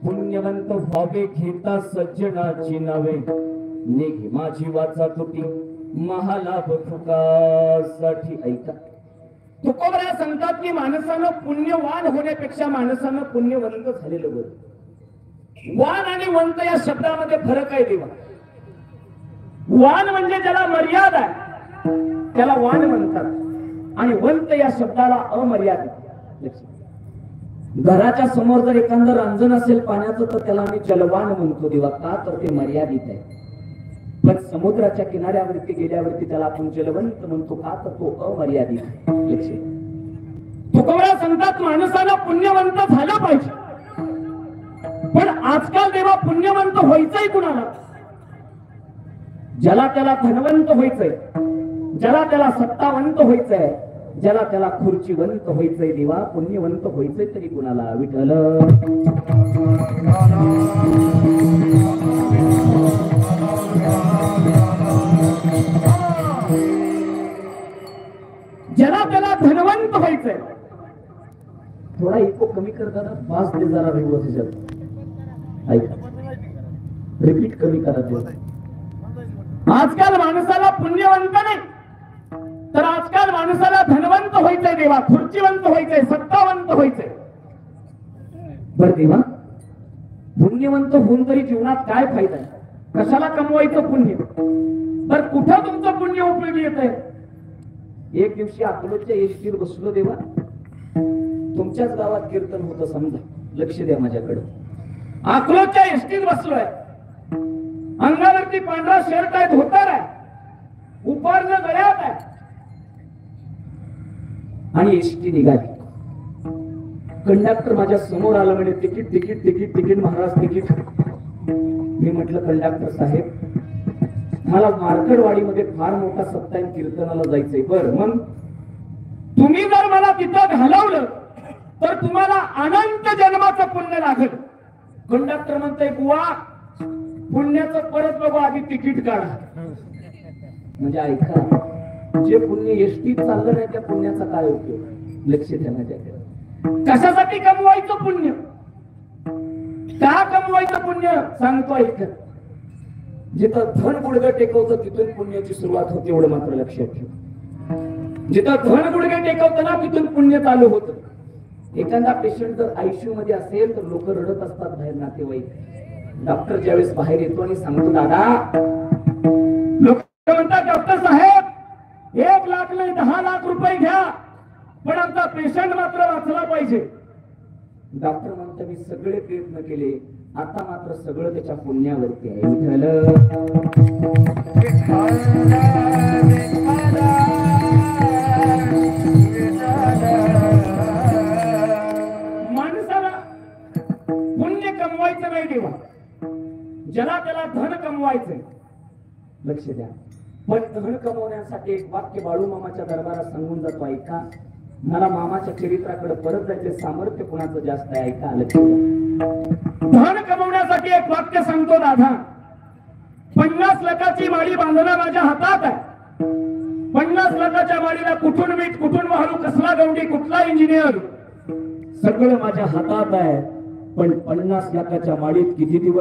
पुण्यवंत व्हावे घेता सज्जनाची नावे, निघे माझी वाचा तुटी महालाभ तुकासाठी. ऐका, तुकोबरा सांगतात की माणसानं पुण्यवान होण्यापेक्षा माणसानं पुण्यवंत झालेलं बरं. वान आणि वंत या शब्दामध्ये फरक आहे देवा. वान म्हणजे ज्याला मर्यादा आहे त्याला वान म्हणतात, आणि वंत या शब्दाला अमर्यादित. घराच्या समोर जर एखादं रांजण असेल पाण्याचं तर त्याला आम्ही जलवान म्हणतो देवा, का तर ते मर्यादित आहे. पण समुद्राच्या किनाऱ्यावरती गेल्यावरती त्याला आपण जलवंत म्हणतो, का तर तो अमर्यादित. तुकोबरा सांगतात माणसाला पुण्यवंत झालं पाहिजे, पण आजकाल देवा पुण्यवंत व्हायचंय कुणाला? ज्याला त्याला धनवंत व्हायचंय, ज्याला त्याला सत्तावंत व्हायचंय, ज्याला त्याला खुर्चीवंत व्हायचंय देवा. पुण्यवंत व्हायचंय तरी कुणाला? विठ्ठल. ज्याला त्याला धनवंत व्हायचंय. थोडा इको कमी करता ना, बास दे जरा व्यवस्थित. ऐका, रिपीट कमी करा. आजकाल माणसाला पुण्यवंत नाही तर आजकाल माणसाला धनवंत व्हायचंय देवा, खुर्चीवंत व्हायचंय, सत्तावंत व्हायचंय. बर देवा, पुण्यवंत होऊन तरी जीवनात काय फायदा आहे? कशाला कमवायचं पुण्य? तर कुठं तुमचं पुण्य उपयोगी येत आहे? एक दिवशी अकलूजच्या एसटीवर बसलो देवा, तुमच्याच गावात कीर्तन होतं समजा, लक्ष द्या माझ्याकडे. अकलूजच्या एसटीत बसलोय, अंगावरती पांढरा शर्ट आहे, धोतर आहे, उपारनं गळ्यात आहे, आणि एसटी निघाली. कंडक्टर माझ्या समोर आला, म्हणे तिकीट तिकीट तिकीट तिकीट महाराज तिकीट. मी म्हटलं कंडक्टर साहेब, मला मार्कडवाडीमध्ये फार मोठा सप्ताह कीर्तनाला जायचंय. बरं, मग तुम्ही जर मला तिथं घालवलं तर तुम्हाला अनंत जन्माचं पुण्य लागेल. कंडक्टर म्हणतोय बुवा, पुण्याचं परत बघू, आधी तिकीट काढा. म्हणजे ऐका, जे पुण्य एसटीत चाललं नाही त्या पुण्याचा काय उपयोग? लक्ष द्या माझ्याकडे. कशासाठी कमवायचं पुण्य? का कमवायचं पुण्य? सांगतो ऐक. जिथं धन गुडघे टेकवतं तिथून पुण्याची सुरुवात होते, एवढं मात्र लक्षात ठेव. जिथं धन गुडघे टेकवतं ना तिथून पुण्य चालू होतं. एखादा पेशंट जर आयसीयू मध्ये असेल तर लोक रडत असतात बाहेर, नातेवाईक. डॉक्टर ज्यावेळेस बाहेर येतो आणि सांगतो दादा, लोक म्हणतात डॉक्टर साहेब 1 लाख नाही 10 लाख रुपये घ्या, पण आमचा पेशंट मात्र वाचला पाहिजे. डॉक्टर म्हणतो मी सगळे प्रयत्न केले, आता मात्र सगळं त्याच्या पुण्यावरती आहे. माणसाला पुण्य कमवायचं नाही देवा, ज्याला त्याला धन कमवायचंय. लक्ष द्या, पण धन कमवण्यासाठी एक वाक्य बाळू मामाच्या दरबारात सांगून जातो. ऐका, मला मामाच्या चरित्राकडे परत जायचे सामर्थ्य कुणाचं जास्त आहे? ऐका, लक्ष द्या. धन कमवण्यासाठी एक वाक्य सांगतो दादा, 50 लाखाची माळी बांधणं माझ्या हातात आहे. 50 लाखाच्या माळीला कुठून मीठ, कुठून वाळू, कसला गवंडी, कुठला इंजिनियर, सगळं माझ्या हातात आहे. पण 50 लाखाच्या माळीत किती दिवस